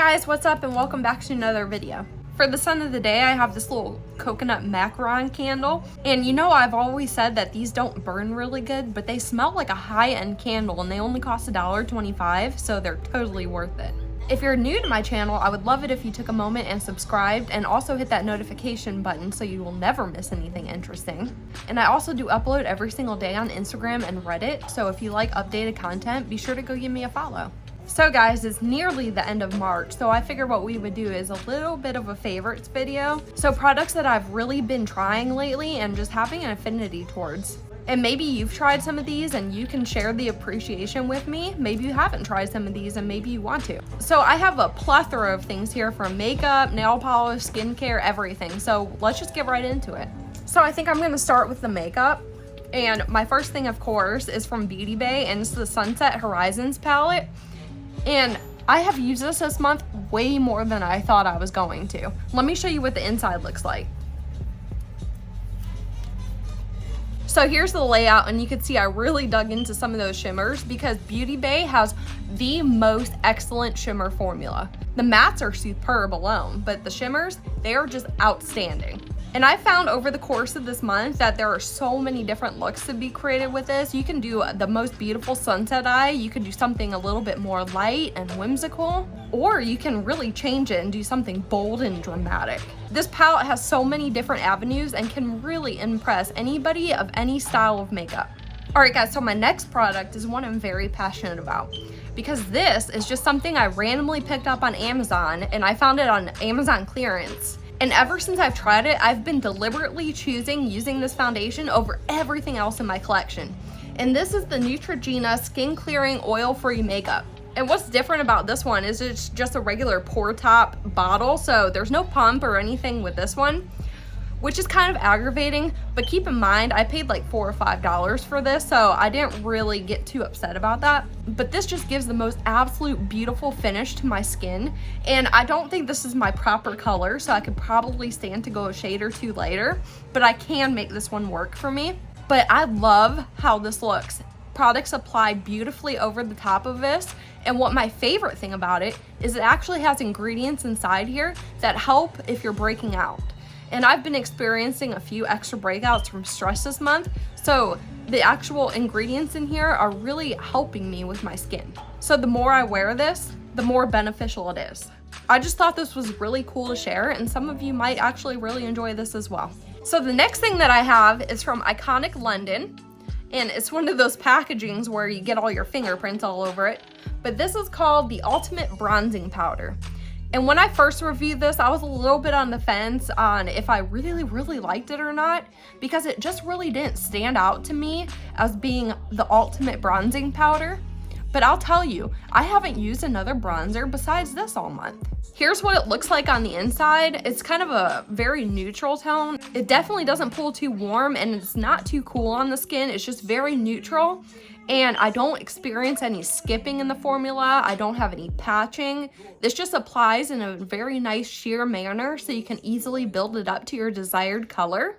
guys, what's up and welcome back to another video. For the scent of the day, I have this little coconut macaron candle. And you know I've always said that these don't burn really good, but they smell like a high-end candle and they only cost $1.25, so they're totally worth it. If you're new to my channel, I would love it if you took a moment and subscribed and also hit that notification button so you will never miss anything interesting. And I also do upload every single day on Instagram and Reddit, so if you like updated content, be sure to go give me a follow. So guys, it's nearly the end of March, so I figured what we would do is a little bit of a favorites video. So products that I've really been trying lately and just having an affinity towards. And maybe you've tried some of these and you can share the appreciation with me. Maybe you haven't tried some of these and maybe you want to. So I have a plethora of things here from makeup, nail polish, skincare, everything. So let's just get right into it. So I think I'm gonna start with the makeup. And my first thing, of course, is from Beauty Bay, and it's the Sunset Horizons palette. And I have used this month way more than I thought I was going to. Let me show you what the inside looks like. So here's the layout, and you can see I really dug into some of those shimmers because Beauty Bay has the most excellent shimmer formula. The mattes are superb alone, but the shimmers, they are just outstanding. And I found over the course of this month that there are so many different looks to be created with this. You can do the most beautiful sunset eye, you can do something a little bit more light and whimsical, or you can really change it and do something bold and dramatic. This palette has so many different avenues and can really impress anybody of any style of makeup. Alright guys, so my next product is one I'm very passionate about, because this is just something I randomly picked up on Amazon, and I found it on Amazon clearance. And ever since I've tried it, I've been deliberately choosing using this foundation over everything else in my collection. And this is the Neutrogena Skin Clearing Oil-Free Makeup. And what's different about this one is it's just a regular pour top bottle, so there's no pump or anything with this one, which is kind of aggravating, but keep in mind, I paid like $4 or $5 for this, so I didn't really get too upset about that. But this just gives the most absolute beautiful finish to my skin, and I don't think this is my proper color, so I could probably stand to go a shade or two lighter, but I can make this one work for me. But I love how this looks. Products apply beautifully over the top of this, and what my favorite thing about it is it actually has ingredients inside here that help if you're breaking out. And I've been experiencing a few extra breakouts from stress this month, so the actual ingredients in here are really helping me with my skin. So the more I wear this, the more beneficial it is. I just thought this was really cool to share, and some of you might actually really enjoy this as well. So the next thing that I have is from Iconic London, and it's one of those packagings where you get all your fingerprints all over it, but this is called the Ultimate Bronzing Powder. And when I first reviewed this, I was a little bit on the fence on if I really liked it or not, because it just really didn't stand out to me as being the ultimate bronzing powder. But I'll tell you, I haven't used another bronzer besides this all month. Here's what it looks like on the inside. It's kind of a very neutral tone. It definitely doesn't pull too warm, and it's not too cool on the skin. It's just very neutral. And I don't experience any skipping in the formula. I don't have any patching. This just applies in a very nice sheer manner so you can easily build it up to your desired color.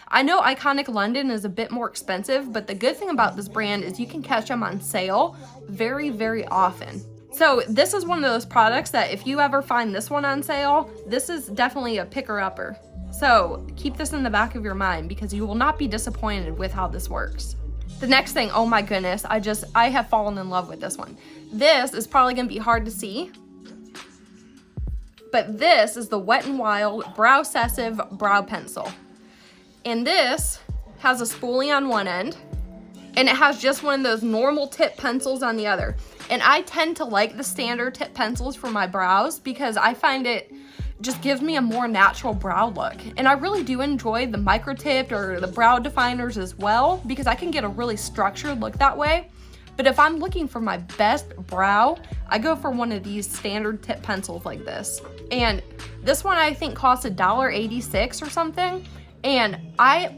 I know Iconic London is a bit more expensive, but the good thing about this brand is you can catch them on sale very often. So this is one of those products that if you ever find this one on sale, this is definitely a picker-upper. So keep this in the back of your mind because you will not be disappointed with how this works. The next thing, oh my goodness, I have fallen in love with this one. This is probably gonna be hard to see, but this is the Wet n Wild Brow Sessive Brow Pencil. And this has a spoolie on one end, and it has just one of those normal tip pencils on the other. And I tend to like the standard tip pencils for my brows because I find it just gives me a more natural brow look. And I really do enjoy the micro tipped or the brow definers as well because I can get a really structured look that way. But if I'm looking for my best brow, I go for one of these standard tip pencils like this. And this one I think costs $1.86 or something. And I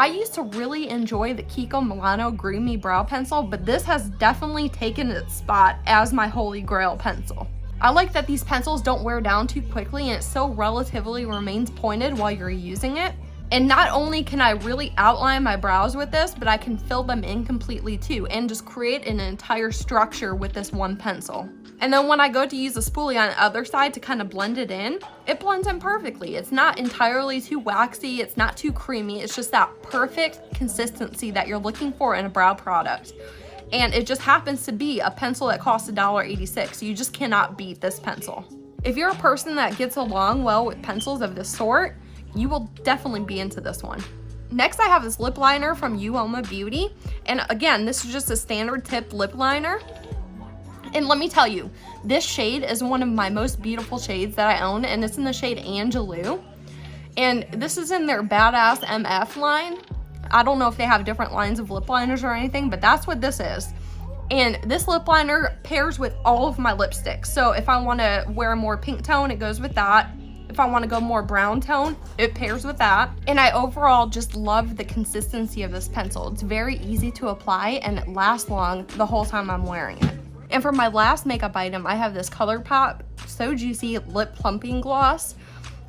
used to really enjoy the Kiko Milano Groomy brow pencil, but this has definitely taken its spot as my holy grail pencil. I like that these pencils don't wear down too quickly and it still relatively remains pointed while you're using it. And not only can I really outline my brows with this, but I can fill them in completely too and just create an entire structure with this one pencil. And then when I go to use the spoolie on the other side to kind of blend it blends in perfectly. It's not entirely too waxy, it's not too creamy, it's just that perfect consistency that you're looking for in a brow product. And it just happens to be a pencil that costs $1.86. You just cannot beat this pencil. If you're a person that gets along well with pencils of this sort, you will definitely be into this one. Next, I have this lip liner from Uoma Beauty. And again, this is just a standard tip lip liner. And let me tell you, this shade is one of my most beautiful shades that I own, and it's in the shade Angelou. And this is in their Badass MF line. I don't know if they have different lines of lip liners or anything, but that's what this is. And this lip liner pairs with all of my lipsticks. So if I want to wear a more pink tone, it goes with that. If I want to go more brown tone, it pairs with that. And I overall just love the consistency of this pencil. It's very easy to apply and it lasts long the whole time I'm wearing it. And for my last makeup item, I have this Colourpop So Juicy Lip Plumping Gloss.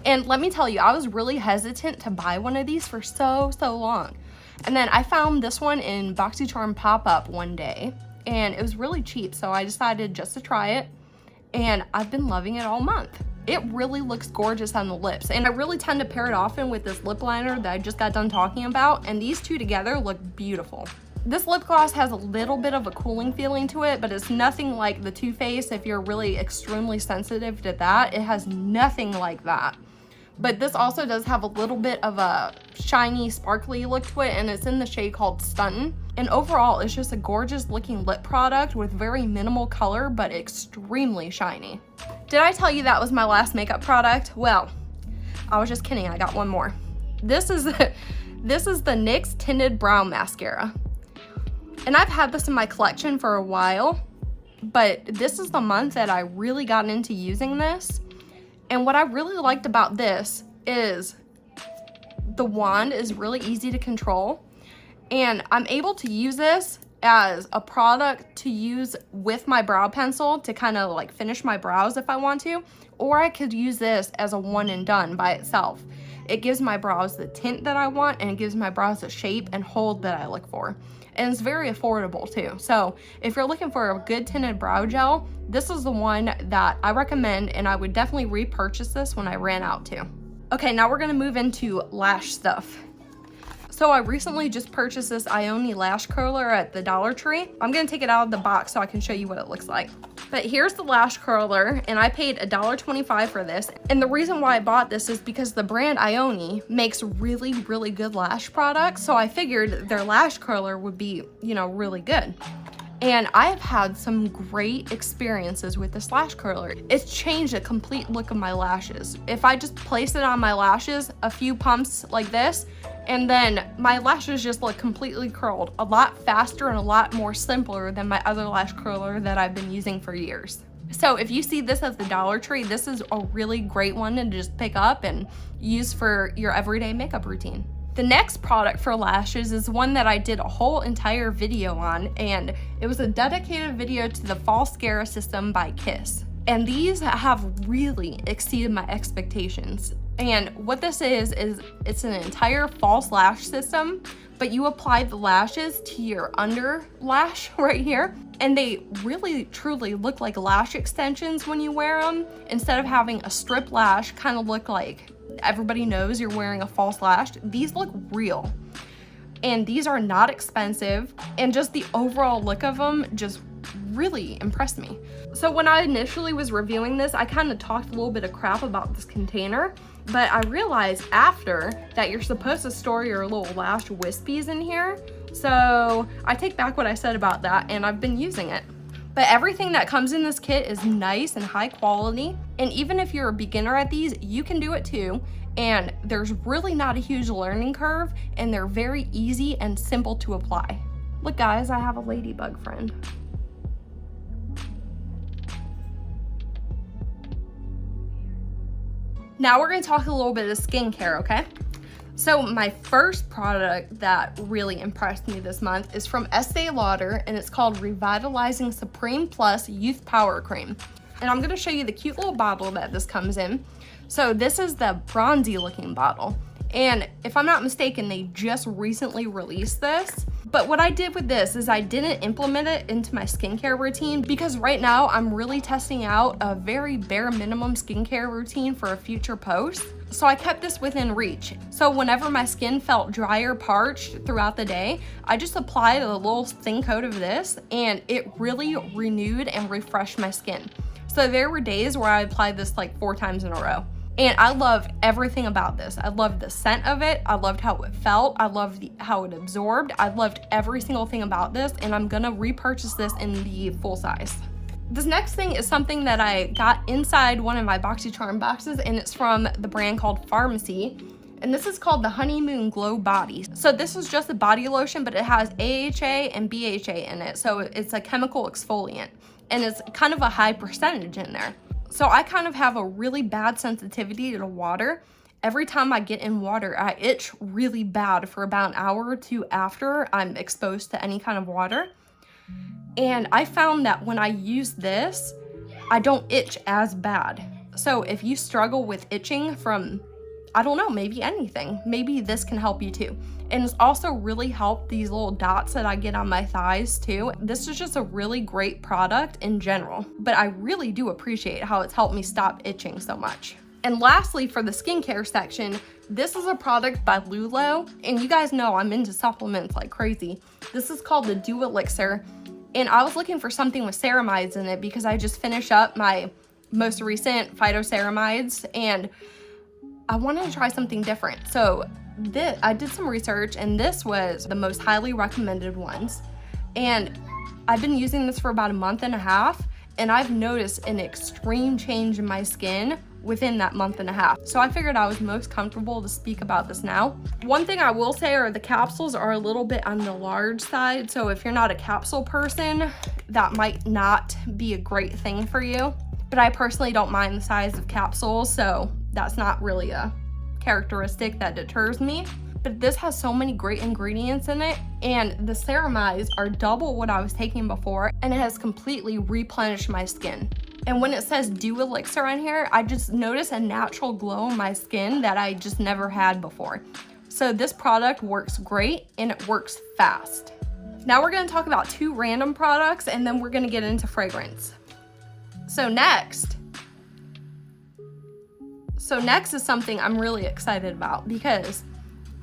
And let me tell you, I was really hesitant to buy one of these for so long. And then I found this one in BoxyCharm pop-up one day, and it was really cheap, so I decided just to try it, and I've been loving it all month. It really looks gorgeous on the lips, and I really tend to pair it often with this lip liner that I just got done talking about, and these two together look beautiful. This lip gloss has a little bit of a cooling feeling to it, but it's nothing like the Toothpaste. If you're really extremely sensitive to that, it has nothing like that. But this also does have a little bit of a shiny, sparkly look to it, and it's in the shade called Stuntin'. And overall, it's just a gorgeous looking lip product with very minimal color, but extremely shiny. Did I tell you that was my last makeup product? Well, I was just kidding, I got one more. This is the NYX Tinted Brow Mascara. And I've had this in my collection for a while, but this is the month that I really got into using this. And what I really liked about this is the wand is really easy to control, and I'm able to use this as a product to use with my brow pencil to kind of like finish my brows if I want to, or I could use this as a one and done by itself. It gives my brows the tint that I want, and it gives my brows the shape and hold that I look for. And it's very affordable too. So if you're looking for a good tinted brow gel, this is the one that I recommend, and I would definitely repurchase this when I ran out too. Okay, now we're gonna move into lash stuff. So I recently just purchased this Ioni lash curler at the Dollar Tree. I'm gonna take it out of the box so I can show you what it looks like. But here's the lash curler, and I paid $1.25 for this. And the reason why I bought this is because the brand Ioni makes really good lash products. So I figured their lash curler would be, really good. And I have had some great experiences with this lash curler. It's changed the complete look of my lashes. If I just place it on my lashes, a few pumps like this, and then my lashes just look completely curled, a lot faster and a lot more simpler than my other lash curler that I've been using for years. So if you see this at the Dollar Tree, this is a really great one to just pick up and use for your everyday makeup routine. The next product for lashes is one that I did a whole entire video on, and it was a dedicated video to the False Mascara system by Kiss. And these have really exceeded my expectations. And what this is it's an entire false lash system, but you apply the lashes to your under lash right here, and they really truly look like lash extensions when you wear them, instead of having a strip lash kind of look like everybody knows you're wearing a false lash. These look real, and these are not expensive, and just the overall look of them just really impressed me. So when I initially was reviewing this, I kind of talked a little bit of crap about this container, but I realized after that you're supposed to store your little lash wispies in here. So I take back what I said about that, and I've been using it. But everything that comes in this kit is nice and high quality. And even if you're a beginner at these, you can do it too. And there's really not a huge learning curve, and they're very easy and simple to apply. Look guys, I have a ladybug friend. Now we're gonna talk a little bit of skincare, okay? So my first product that really impressed me this month is from Estee Lauder, and it's called Revitalizing Supreme Plus Youth Power Cream. And I'm gonna show you the cute little bottle that this comes in. So this is the bronzy looking bottle, And if I'm not mistaken, they just recently released this. But what I did with this is I didn't implement it into my skincare routine because right now I'm really testing out a very bare minimum skincare routine for a future post. So I kept this within reach. So whenever my skin felt dry or parched throughout the day, I just applied a little thin coat of this and it really renewed and refreshed my skin. So there were days where I applied this like 4 times in a row. And I loved everything about this. I loved the scent of it. I loved how it felt. I loved how it absorbed. I loved every single thing about this, and I'm gonna repurchase this in the full size. This next thing is something that I got inside one of my BoxyCharm boxes, and it's from the brand called Pharmacy. And this is called the Honeymoon Glow Body. So this is just a body lotion, but it has AHA and BHA in it. So it's a chemical exfoliant, and it's kind of a high percentage in there. So I kind of have a really bad sensitivity to water. Every time I get in water, I itch really bad for about an hour or two after I'm exposed to any kind of water. And I found that when I use this, I don't itch as bad. So if you struggle with itching from, I don't know, maybe anything, maybe this can help you too. And it's also really helped these little dots that I get on my thighs too. This is just a really great product in general, but I really do appreciate how it's helped me stop itching so much. And lastly, for the skincare section, this is a product by Lulo, and you guys know I'm into supplements like crazy. This is called the Dew Elixir, and I was looking for something with ceramides in it because I just finished up my most recent phytoceramides, and I wanted to try something different. So I did some research, and this was the most highly recommended ones. And I've been using this for about a month and a half, and I've noticed an extreme change in my skin within that month and a half. So I figured I was most comfortable to speak about this now. One thing I will say are the capsules are a little bit on the large side. So if you're not a capsule person, that might not be a great thing for you. But I personally don't mind the size of capsules, so that's not really a characteristic that deters me. But this has so many great ingredients in it, and the ceramides are double what I was taking before, and it has completely replenished my skin. And when it says Dew Elixir on here, I just notice a natural glow in my skin that I just never had before. So this product works great, and it works fast. Now we're gonna talk about 2 random products, and then we're gonna get into fragrance. So next is something I'm really excited about because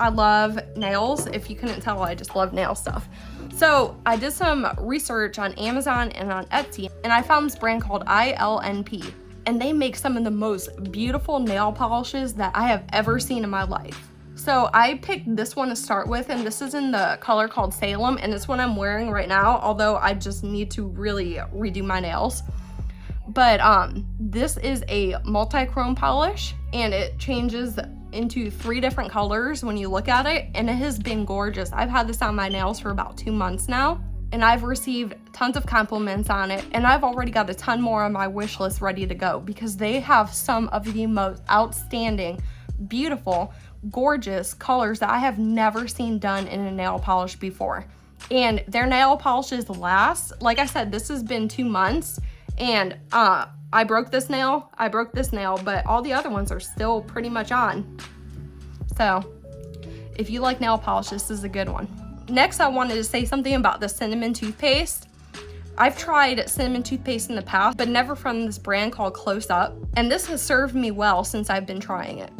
I love nails. If you couldn't tell, I just love nail stuff. So I did some research on Amazon and on Etsy, and I found this brand called ILNP, and they make some of the most beautiful nail polishes that I have ever seen in my life. So I picked this one to start with, and this is in the color called Salem, and it's what I'm wearing right now, although I just need to really redo my nails. But this is a multi-chrome polish, and it changes into 3 different colors when you look at it, and it has been gorgeous. I've had this on my nails for about 2 months now, and I've received tons of compliments on it, and I've already got a ton more on my wish list ready to go because they have some of the most outstanding, beautiful, gorgeous colors that I have never seen done in a nail polish before. And their nail polishes last. Like I said, this has been 2 months, and I broke this nail, but all the other ones are still pretty much on. So if you like nail polish, this is a good one. Next, I wanted to say something about the cinnamon toothpaste. I've tried cinnamon toothpaste in the past, but never from this brand called Close Up, and this has served me well since I've been trying it.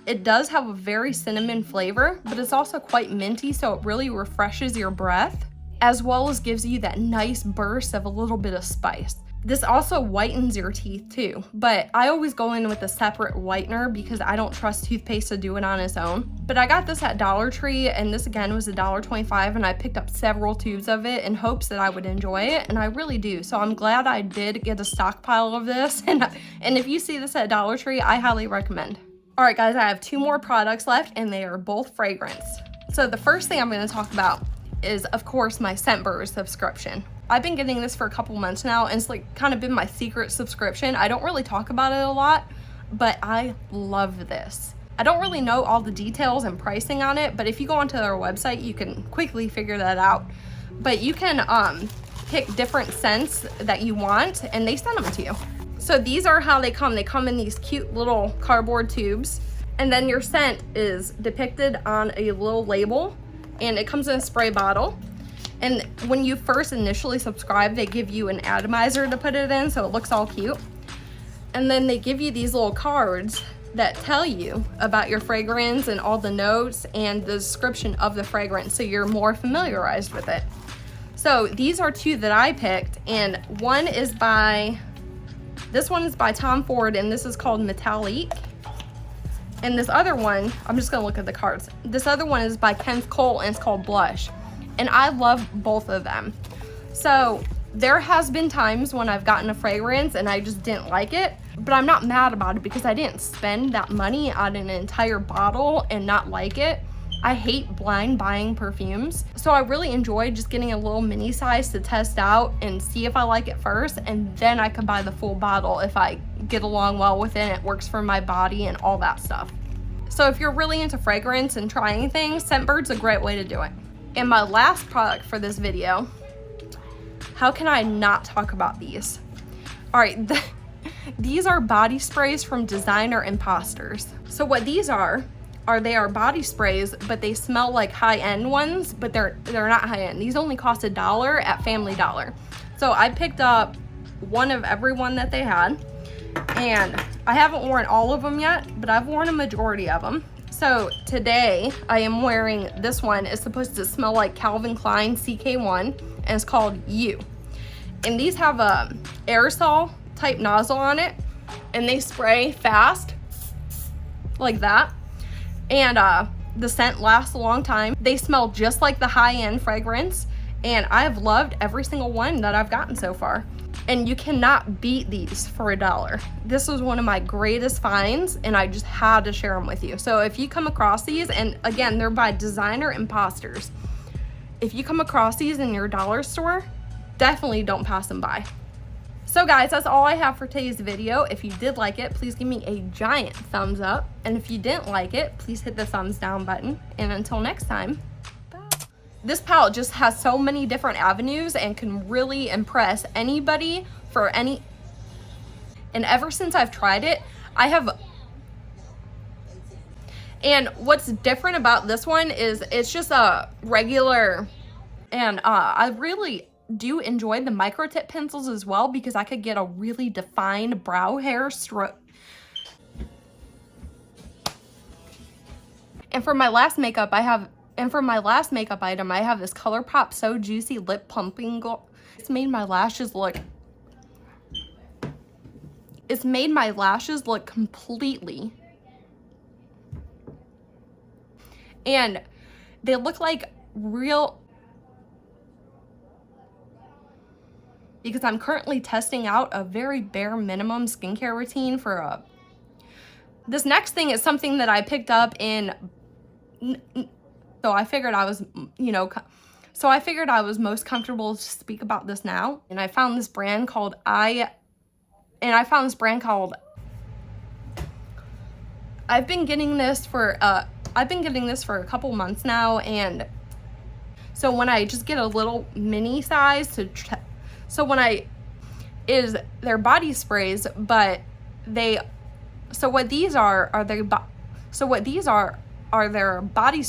It does have a very cinnamon flavor, but it's also quite minty, so it really refreshes your breath, as well as gives you that nice burst of a little bit of spice. This also whitens your teeth too, but I always go in with a separate whitener because I don't trust toothpaste to do it on its own. But I got this at Dollar Tree, and this again was $1.25, and I picked up several tubes of it in hopes that I would enjoy it, and I really do. So I'm glad I did get a stockpile of this, and if you see this at Dollar Tree, I highly recommend. All right guys, I have 2 more products left, and they are both fragrance. So the first thing I'm going to talk about is, of course, my Sember subscription. I've been getting this for a couple months now, and it's like kind of been my secret subscription. I don't really talk about it a lot, but I love this. I don't really know all the details and pricing on it, but if you go onto their website, you can quickly figure that out. But you can pick different scents that you want, and they send them to you. So these are how they come. They come in these cute little cardboard tubes, And then your scent is depicted on a little label, and it comes in a spray bottle. And when you first initially subscribe, they give you an atomizer to put it in, so it looks all cute. And then they give you these little cards that tell you about your fragrance and all the notes and the description of the fragrance, so you're more familiarized with it. So these are two that I picked, and this one is by Tom Ford, and this is called Metallique. And this other one, I'm just gonna look at the cards. This other one is by Kenneth Cole, and it's called Blush. And I love both of them. So there has been times when I've gotten a fragrance and I just didn't like it, but I'm not mad about it because I didn't spend that money on an entire bottle and not like it. I hate blind buying perfumes. So I really enjoyed just getting a little mini size to test out and see if I like it first, and then I could buy the full bottle if I get along well with it, it works for my body and all that stuff. So if you're really into fragrance and trying things, Scentbird's a great way to do it. And my last product for this video, how can I not talk about these? All right, these are body sprays from designer Imposters. So what these are they are body sprays, but they smell like high-end ones, but they're not high-end. These only cost $1 at Family Dollar. So I picked up one of every one that they had, and I haven't worn all of them yet, but I've worn a majority of them. So today I am wearing this one. It's supposed to smell like Calvin Klein CK1, and it's called You. And these have a aerosol type nozzle on it, and they spray fast like that. And the scent lasts a long time. They smell just like the high-end fragrance, and I've loved every single one that I've gotten so far. And you cannot beat these for $1. This was one of my greatest finds, and I just had to share them with you. So if you come across these, and again, they're by designer Imposters. If you come across these in your dollar store, definitely don't pass them by. So guys, that's all I have for today's video. If you did like it, please give me a giant thumbs up. And if you didn't like it, please hit the thumbs down button. And until next time, bye. This palette just has so many different avenues and can really impress anybody for any. And ever since I've tried it, and what's different about this one is it's just a regular, and I really do enjoy the micro tip pencils as well, because I could get a really defined brow hair stroke. And for my last makeup item, I have this Colourpop So Juicy Lip Plumping Glow. It's made my lashes look completely, and they look like real, because I'm currently testing out a very bare minimum skincare routine for this next thing is something that I picked up in, so I figured I was, most comfortable to speak about this now. And I found this brand called I've been getting this for a couple months now, and so when I just get a little mini size they're body sprays, but their body